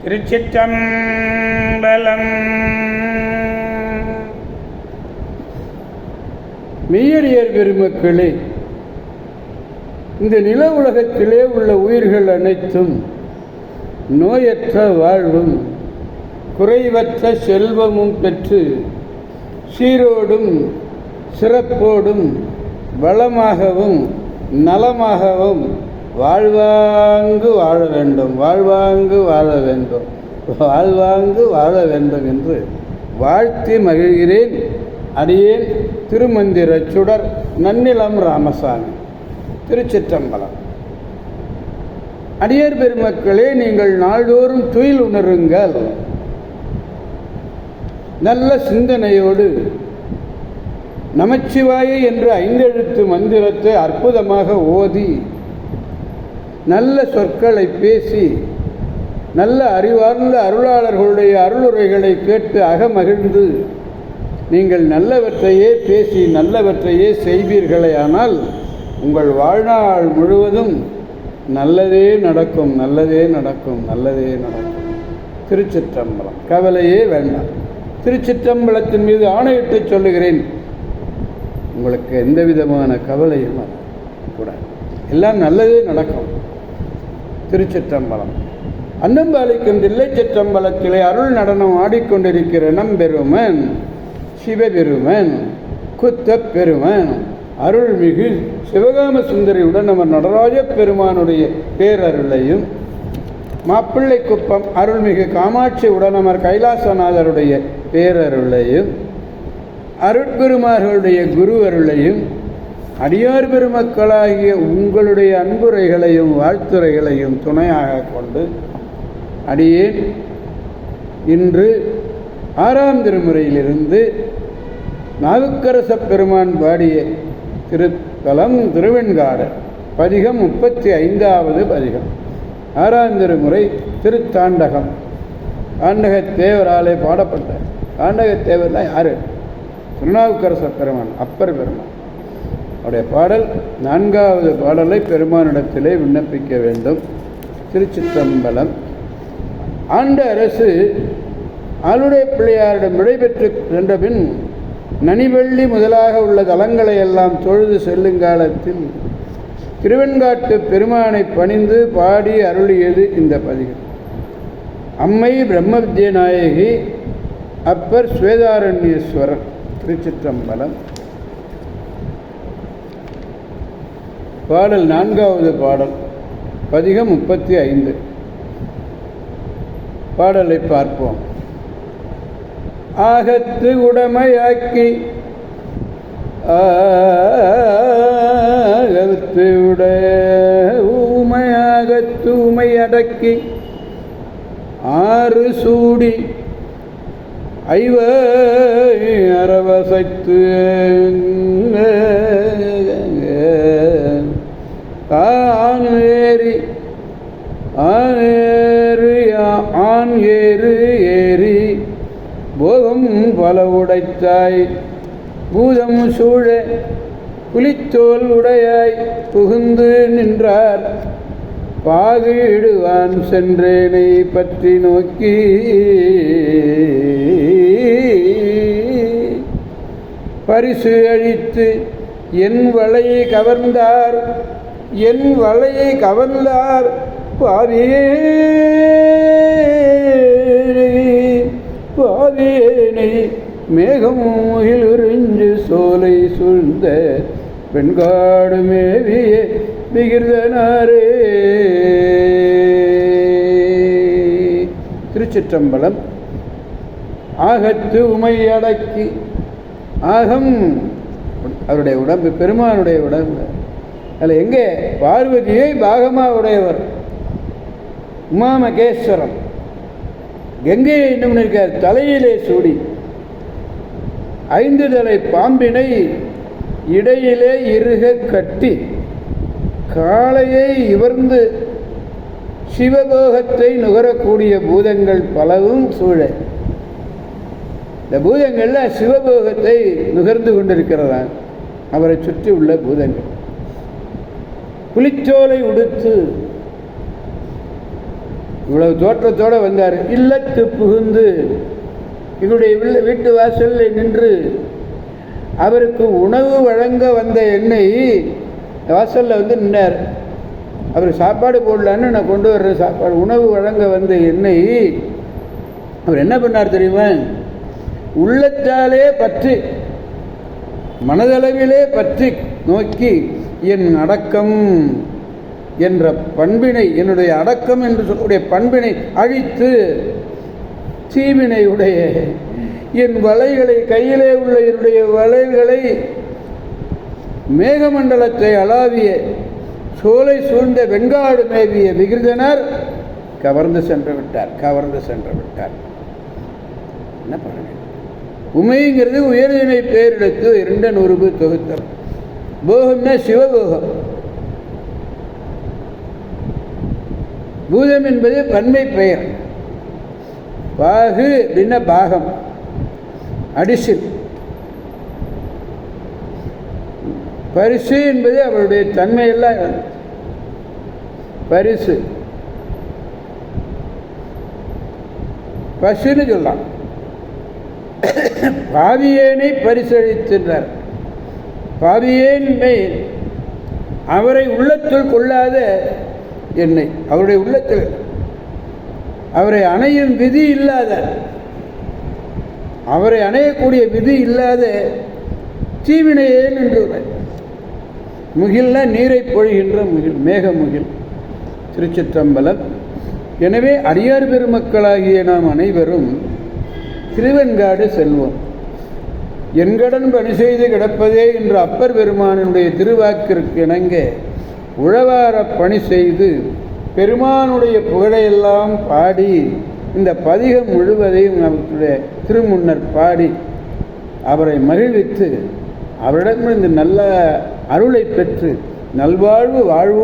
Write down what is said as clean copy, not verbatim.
திருச்சிற்றம்பலம். மெய்யடியார் பெருமக்களே, இந்த நில உலகத்திலே உள்ள உயிர்கள் அனைத்தும் நோயற்ற வாழ்வும் குறைவற்ற செல்வமும் பெற்று சீரோடும் சிறப்போடும் வளமாகவும் நலமாகவும் வாழ்வாங்கு வாழ வேண்டும், வாழ்வாங்கு வாழ வேண்டும், வாழ்வாங்கு வாழ வேண்டும் என்று வாழ்த்தி மகிழ்கிறேன். அடியேன் திருமந்திர சுடர் நன்னிலம் ராமசாமி, திருச்சிற்றம்பலம். அடியார் பெருமக்களே, நீங்கள் நாள்தோறும் துயில் உணருங்கள். நல்ல சிந்தனையோடு நமச்சிவாய என்ற 5 எழுத்து மந்திரத்தை அற்புதமாக ஓதி நல்ல சொற்களை பேசி நல்ல அறிவார்ந்த அருளாளர்களுடைய அருளுரைகளை கேட்டு அகமகிழ்ந்து நீங்கள் நல்லவற்றையே பேசி நல்லவற்றையே செய்வீர்களே ஆனால் உங்கள் வாழ்நாள் முழுவதும் நல்லதே நடக்கும், நல்லதே நடக்கும், நல்லதே நடக்கும். திருச்சிற்றம்பலம். கவலையே வேண்டாம். திருச்சிற்றம்பலத்தின் மீது ஆணையிட்டு சொல்லுகிறேன், உங்களுக்கு எந்த விதமான கவலையும் கூடாது, எல்லாம் நல்லதே நடக்கும். திருச்சிற்றம்பலம். அன்னம்பாலிக்கும் தில்லை சிற்றம்பலத்திலே அருள் நடனம் ஆடிக்கொண்டிருக்கிற நம்பெருமன் சிவபெருமன் குத்த பெருமன் அருள்மிகு சிவகாம சுந்தரியுடன் நம்ம நடராஜ பெருமானுடைய பேரருளையும், மாப்பிள்ளை குப்பம் அருள்மிகு காமாட்சி உடனமர் கைலாசநாதருடைய பேரருளையும், அருட்பெருமார்களுடைய குரு அருளையும், அடியார் பெருமக்களாகிய உங்களுடைய அன்புரைகளையும் வாழ்த்துரைகளையும் துணையாக கொண்டு அடியேன் இன்று 6ஆம் திருமுறையிலிருந்து நாவுக்கரச பெருமான் பாடிய திருத்தலம் திருவெண்காடு பதிகம் 35வது பதிகம், 6ஆம் திருமுறை திருத்தாண்டகம். தாண்டகத்தேவராலே பாடப்பட்ட தாண்டகத்தேவர் தான் யாரு? திருநாவுக்கரச பெருமான், அப்பர் பெருமான். அவருடைய பாடல் 4வது பாடலை பெருமானிடத்திலே விண்ணப்பிக்க வேண்டும். திருச்சிற்றம்பலம். ஆண்ட அரசு ஆளுடைய பிள்ளையாரிடம் விடைபெற்று சென்ற பின் நனிவள்ளி முதலாக உள்ள தலங்களை எல்லாம் தொழுது செல்லுங்காலத்தில் திருவெண்காட்டு பெருமானை பணிந்து பாடி அருளியது இந்த பதிகம். அம்மை பிரம்ம வித்ய நாயகி, அப்பர் ஸ்வேதாரண்யேஸ்வரர். திருச்சிற்றம்பலம். பாடல் 4வது பாடல், பதிகம் 35. பாடலை பார்ப்போம். ஆகத்து உடைமையாக்கி ஆகத்து ஊமையாகத்து உமை அடக்கி 6 சூடி அரவசைத்து ஆண் ஏறு ஏறி போகம் பல உடைத்தாய் பூதம் சூழ புலித்தோல் உடையாய் புகுந்து நின்றார் பாகு இடுவான் சென்றேனை பற்றி நோக்கி பரிசு அழித்து என் வலையை கவர்ந்தார், என் வலையை கவர்ந்தார் பாவியேனை மேகமூகில் உறிஞ்சு சோலை சூழ்ந்த பெண்காடு மேவிய விகிர்தனாரே. திருச்சிற்றம்பலம். ஆகத்து உமை அடக்கி, ஆகம் அவருடைய உடம்பு, பெருமானுடைய உடம்பு. அதில் எங்கே? பார்வதியை பாகமாக உடையவர் உமாமகேஸ்வரம். கங்கையை இன்னும் இருக்கார் தலையிலே சூடி 5 தலை பாம்பினை இடையிலே இறுக கட்டி காளையை இவர்ந்து சிவபோகத்தை நுகரக்கூடிய பூதங்கள் பலவும் சூழ. இந்த பூதங்கள்லாம் சிவபோகத்தை நுகர்ந்து கொண்டிருக்கிறதா அவரை சுற்றி உள்ள பூதங்கள். புலிச்சோலை உடுத்து இவ்வளவு தோற்றத்தோடு வந்தார். இல்லத்து புகுந்து எங்களுடைய வீட்டு வாசலில் நின்று அவருக்கு உணவு வழங்க வந்த என்னை வாசலில் வந்து நின்றார். அவர் சாப்பாடு போடலான்னு நான் கொண்டு வர்ற சாப்பாடு உணவு வழங்க வந்த என்னை அவர் என்ன பண்ணார் தெரியுமா? உள்ளத்தாலே பற்றி, மனதளவிலே பற்றி நோக்கி என் அடக்கம் என்ற பண்பினை, என்னுடைய அடக்கம் என்று சொல்லக்கூடிய பண்பினை அழித்து தீவினை உடைய என் வலைகளை, கையிலே உள்ள என்னுடைய வலைகளை மேகமண்டலத்தை அளாவிய சோலை சூழ்ந்த வெண்காடு மேவிய விகிர்தனர் கவர்ந்து சென்று விட்டார். என்ன பண்ணுங்க? உமைங்கிறது உயர்தினை பேரெடுத்து 2 நூறுபு தொகுத்தல். போகம்னா சிவபோகம். பூதம் என்பது பன்மை பெயர். பாகு அப்படின்னா பாகம், அடிசில். பரிசு என்பது அவருடைய தன்மையெல்லாம். பரிசு பசுன்னு சொல்லலாம். பாவியேனை பரிசளிக்கின்றார். பாவியேனை அவரை உள்ளத்துள் கொள்ளாத என்னை, அவருடைய உள்ளத்தில் அவரை அணையும் விதி இல்லாத, அவரை அணையக்கூடிய விதி இல்லாத தீவினையேன் என்று முகில்னா நீரை பொழிகின்ற முகில், மேக முகில். திருச்சிற்றம்பலம். எனவே அடியார் பெருமக்களாகிய நாம் அனைவரும் திருவெண்காடு செல்வோம். என்கடன் பணி செய்து கிடப்பதே என்ற அப்பர் பெருமானுடைய திருவாக்கிற்கு இணங்க உழவார பணி செய்து பெருமானுடைய புகழையெல்லாம் பாடி இந்த பதிகம் முழுவதையும் அவருடைய திருமுன்னர் பாடி அவரை மகிழ்வித்து அவரிடமிருந்து நல்ல அருளை பெற்று நல்வாழ்வு வாழ்வோம்.